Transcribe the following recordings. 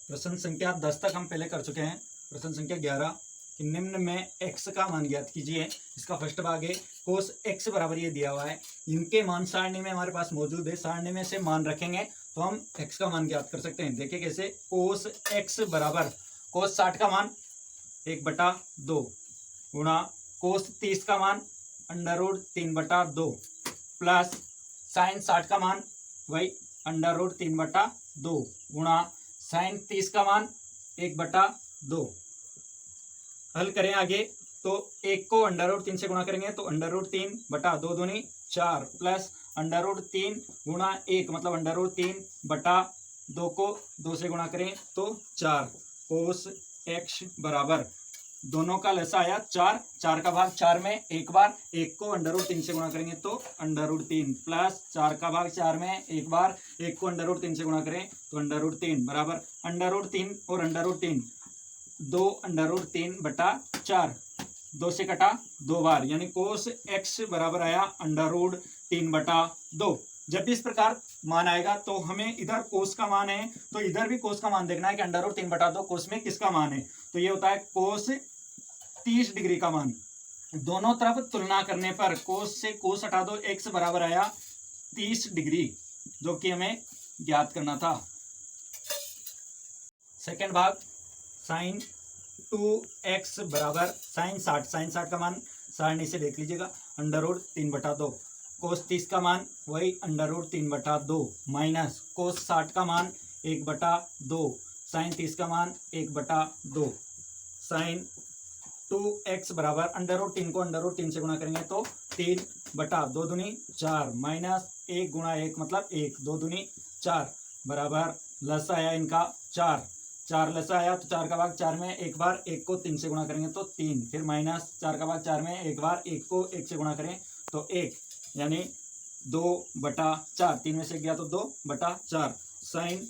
प्रश्न संख्या 10 तक हम पहले कर चुके हैं। प्रश्न संख्या 11 कि निम्न में x का मान ज्ञात कीजिए। इसका फर्स्ट भाग है कोस x बराबर ये दिया हुआ है, इनके मान सारणी में हमारे पास मौजूद है, सारणी में से मान रखेंगे तो हम x का मान ज्ञात कर सकते हैं। देखिए कैसे, कोस x बराबर कोस 60 का मान 1/2 गुणा कोस 30 का मान √3/2 प्लस साइन 60 का मान वही √3/2 गुणा साइन 30 का मान 1/2। हल करें आगे तो 1 को √3 से गुणा करेंगे तो √3/2 दूनी 4 प्लस √3 गुणा 1 मतलब √3/2 को 2 से गुणा करें तो 4 कोस x बराबर दोनों का लसा आया 4, 4 का भाग 4 में एक बार, 1 को √3 से गुणा करेंगे तो √3 प्लस 4 का भाग 4 में एक बार, 1 को √3 से गुणा करें तो √3 बराबर √3 और √3 2 √3/4 2 से कटा 2 बार, यानी कोस x बराबर आया √3/2। जब भी इस प्रकार मान आएगा तो हमें इधर कोस का मान है तो इधर भी कोस का मान देखना है कि √3/2 कोस में किसका मान है, तो ये होता है कोस 30 डिग्री का मान। दोनों तरफ तुलना करने पर कोस से कोस हटा दो, x बराबर आया 30 डिग्री, जो कि हमें ज्ञात करना था। सेकेंड भाग साइन 2x बराबर साइन 60 का मान सारणी से देख लीजिएगा √3/2 कोस 30 का मान वही √3/2 माइनस कोस 60 का मान 1/2 साइन 30 का मान 1/2 साइन 2x बराबर √3 को √3 से गुणा करेंगे तो 3/2 दूनी 4 माइनस 1 गुणा 1 मतलब 1 2 दूनी 4 बराबर लस आया इनका 4 लसा आया तो 4 का भाग 4 में एक बार, 1 को 3 से गुणा करेंगे तो 3, फिर माइनस 4 का भाग 4 में एक बार, 1 को 1 से गुणा करें तो 1, यानी 2/4, 3 में से गया तो 2/4 साइन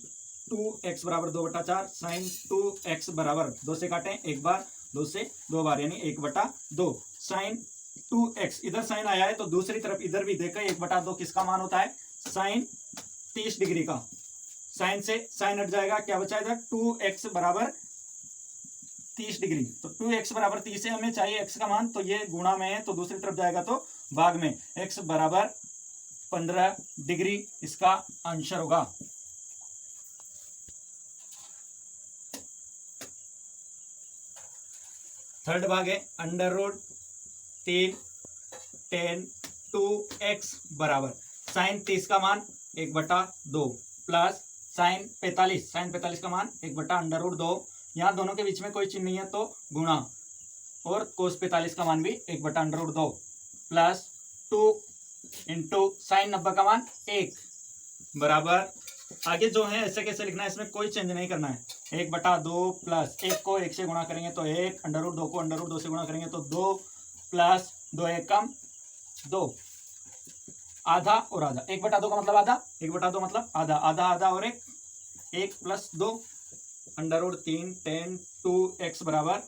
2x बराबर 2/4 साइन 2x बराबर 2 से काटें एक बार, 2 से 2 बार, यानी 1/2 साइन 2x। इधर साइन आया है तो दूसरी तरफ इधर भी देखा 1/2 किसका मान होता है, साइन 30 डिग्री का। साइन से साइन हट जाएगा, क्या बचा इधर 2x बराबर 30 डिग्री, तो 2x बराबर 30 है, हमें चाहिए x का मान, तो ये गुणा में है तो दूसरी तरफ जाएगा तो भाग में, x बराबर 15 डिग्री इसका आंसर होगा। थर्ड भाग है √3 tan 2x बराबर साइन 30 का मान 1/2 प्लस साइन 45 का मान 1/√2, यहाँ दोनों के बीच में कोई चिन्ह नहीं है तो गुणा, और कोस 45 का मान भी 1/√2 प्लस 2 इंटू साइन 90 का मान 1 बराबर, आगे जो है ऐसे कैसे लिखना है, इसमें कोई चेंज नहीं करना है, 1/2 प्लस 1 को 1 से गुणा करेंगे तो 1, √2 को √2 से गुणा करेंगे तो 2 प्लस 2 1 कम 2, आधा और आधा, 1/2 का मतलब आधा, 1/2 मतलब आधा, आधा आधा और 1 प्लस 2 √3 tan 2x बराबर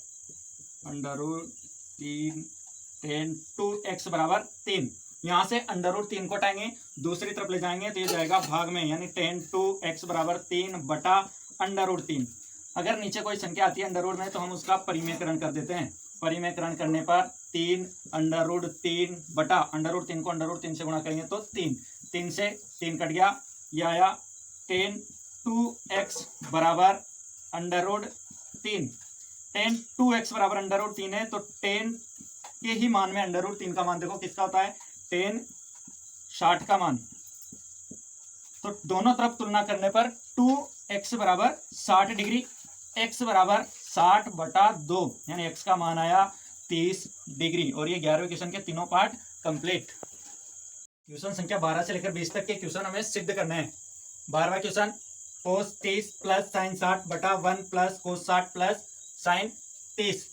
√3 tan 2x बराबर 3। यहाँ से √3 को हटाएंगे दूसरी तरफ ले जाएंगे तो ये जाएगा भाग में, यानी tan 2x बराबर 3/√3। अगर नीचे कोई संख्या आती है अंडर में तो हम उसका परिमेयकरण कर देते हैं, परिमेयकरण करने पर 3 √3 बटा √3 को √3 से गुणा करेंगे तो 3 से 3 कट गया, यह आया tan 2x बराबर √3। tan 2x बराबर √3 है तो tan के ही मान में √3 का मान देखो किसका होता है, tan 60 का मान, तो दोनों तरफ तुलना करने पर 2x बराबर 60 डिग्री, x बराबर 60/2, यानी x का मान आया 30 डिग्री। और ये 11वें क्वेश्चन के तीनों पार्ट कंप्लीट। क्वेश्चन संख्या 12 से लेकर 20 तक के क्वेश्चन हमें सिद्ध करने हैं। 12वां क्वेश्चन कोस 30 plus sign 60/1 plus cos 60 plus sign 30।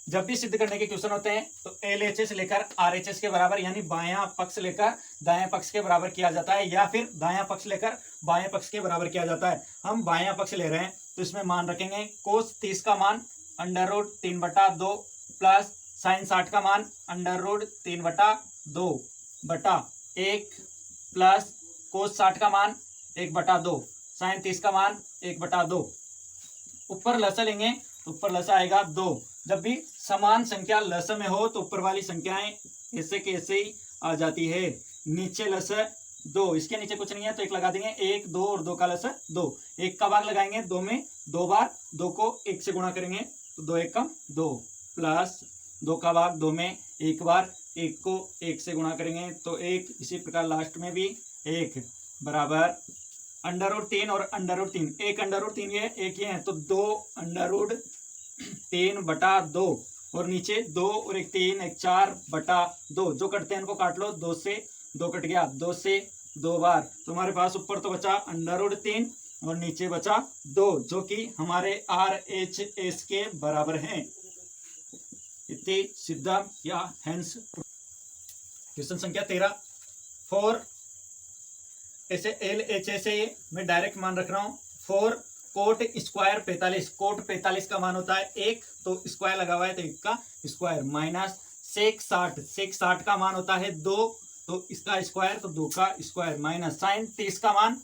जब भी सिद्ध करने के क्वेश्चन होते हैं तो LHS लेकर RHS के बराबर, यानी बायां पक्ष लेकर दाएं पक्ष के बराबर किया जाता है, या फिर दायां पक्ष लेकर बाएं पक्ष के बराबर किया जाता है। हम बायां पक्ष ले रहे हैं तो इसमें मान रखेंगे कोस 30 का मान √3/2 प्लस साइन 60 का मान √3/2 बटा 1 प्लस कोस 60 का मान 1/2 साइन 30 का मान 1/2। ऊपर लसा लेंगे तो ऊपर लसा आएगा 2। जब भी समान संख्या लसा में हो तो ऊपर वाली संख्याएं ऐसे के ऐसे ही आ जाती है। नीचे लसा 2, इसके नीचे कुछ नहीं है तो 1 लगा देंगे, 1 2 और 2 का लसा 2। 1 का भाग लगाएंगे 2 में 2 बार, 2 को 1 से गुणा करेंगे तो 2 1 2 प्लस 2 का भाग 2 में 1 बार, 1 को 1 से गुणा करेंगे तो 1। इसी प्रकार लास्ट में भी 1 बराबर √3 और √3, 1 √3 ये 1 ये है तो 2 √3 बटा 2 और नीचे 2 और 1 3, 1 4 बटा 2। जो कटते हैं इनको काट लो, 2 से 2 कट गया, 2 से 2 बार। तो हमारे पास ऊपर तो बचा √3 और नीचे बचा 2 जो कि हमारे RHS के बराबर हैं। इति सिद्धम या हेंस। क्वेश्चन संख्या 13 4 ऐसे LHS है, मैं डायरेक्ट मान रख रहा हूँ। 4 कोट स्क्वायर 45, कोट 45 का मान होता है 1 तो स्क्वायर लगा हुआ है तो 1 का स्क्वायर, माइनस सेक 60, सेक 60 का मान होता है 2 तो इसका स्क्वायर तो 2 का स्क्वायर, माइनस साइन 30 का मान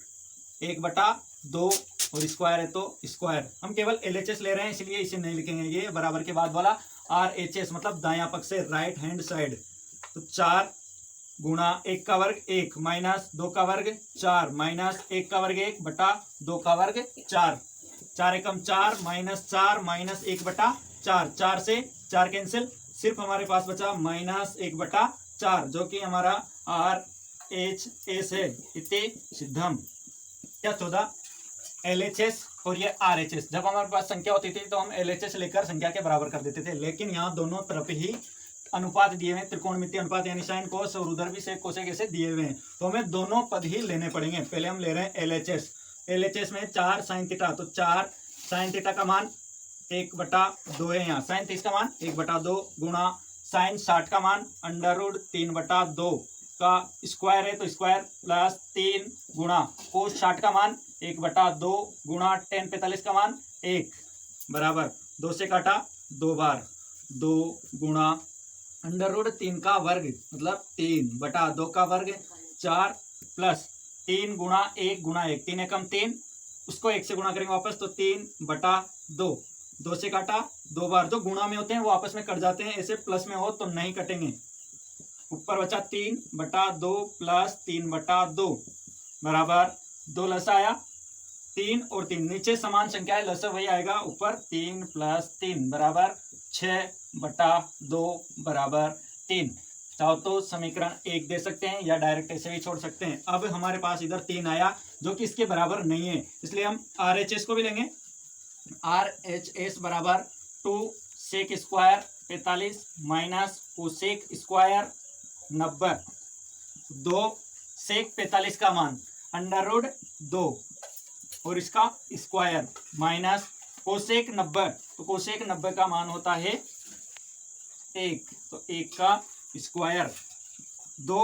1/2 और स्क्वायर है तो स्क्वायर। हम केवल LHS ले रहे हैं इसलिए इसे नहीं लिखेंगे, ये बराबर के बाद वाला RHS मतलब दायां पक्ष से राइट हैंड साइड। तो 4 गुणा 1 का वर्ग 1 माइनस 2 का वर्ग 4 माइनस 1 का वर्ग 1 बटा 2 का वर्ग 4, 4 एकम 4 माइनस 4 माइनस 1/4, 4 से 4 कैंसिल, सिर्फ हमारे पास बचा -1/4 जो कि हमारा RHS है। इति सिद्धम। क्या 14 LHS और ये RHS। जब हमारे पास संख्या होती थी तो हम LHS लेकर संख्या के बराबर कर देते थे, लेकिन यहाँ दोनों तरफ ही अनुपात दिए हुए हैं, त्रिकोणमितीय अनुपात यानी साइन कोस और उधर भी सेक कोसेक ऐसे दिए हुए हैं तो हमें दोनों पद ही लेने पड़ेंगे। पहले हम ले रहे हैं LHS में 4 साइन थीटा, तो 4 साइन थीटा का मान 1/2 है, यहाँ साइन 30 का मान 1/2 गुणा साइन 60 का मान √3/2 का स्क्वायर है तो स्क्वायर प्लस 3 गुणा कोस 60 का मान 1/2 गुणा tan 45 का मान 1 बराबर 2 से काटा 2 बार, 2 गुणा √3 का वर्ग मतलब 3/2 का वर्ग 4 प्लस 3 गुणा 1 गुणा 1, 3 एकम 3, उसको 1 से गुणा करेंगे वापस तो 3/2, 2 से काटा 2 बार। जो गुणा में होते हैं वो आपस में कट जाते हैं, ऐसे प्लस में हो तो नहीं कटेंगे। ऊपर बचा 3/2 प्लस 3/2 बराबर 2 लसा आया 3 और 3, नीचे समान संख्या है लसा वही आएगा, ऊपर 3 + 3 बराबर 6/2 बराबर 3। चाहो तो समीकरण 1 दे सकते हैं या डायरेक्ट ऐसे भी छोड़ सकते हैं। अब हमारे पास इधर 3 आया जो कि इसके बराबर नहीं है, इसलिए हम RHS को भी लेंगे। RHS बराबर 2 sec square 45 minus cosec square 90, 2 sec 45 का मान √2 और इसका स्क्वायर माइनस कोसेक 90, तो कोसेक 90 का मान होता है 1 तो 1 का स्क्वायर, 2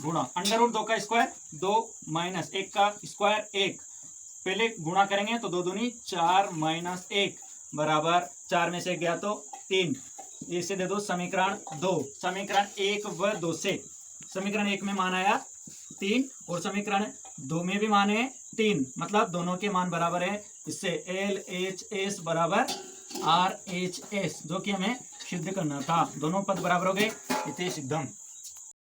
गुणा √2 का स्क्वायर 2 माइनस 1 का स्क्वायर 1, पहले गुणा करेंगे तो 2 दूनी 4 माइनस 1 बराबर 4 में से गया तो 3, इसे दे दो समीकरण 2। समीकरण 1 व 2 से समीकरण 1 में मान आया 3 और समीकरण 2 में भी मान है 3, मतलब दोनों के मान बराबर है। इससे LHS बराबर RHS जो कि हमें सिद्ध करना था, दोनों पद बराबर हो गए। इति सिद्धम।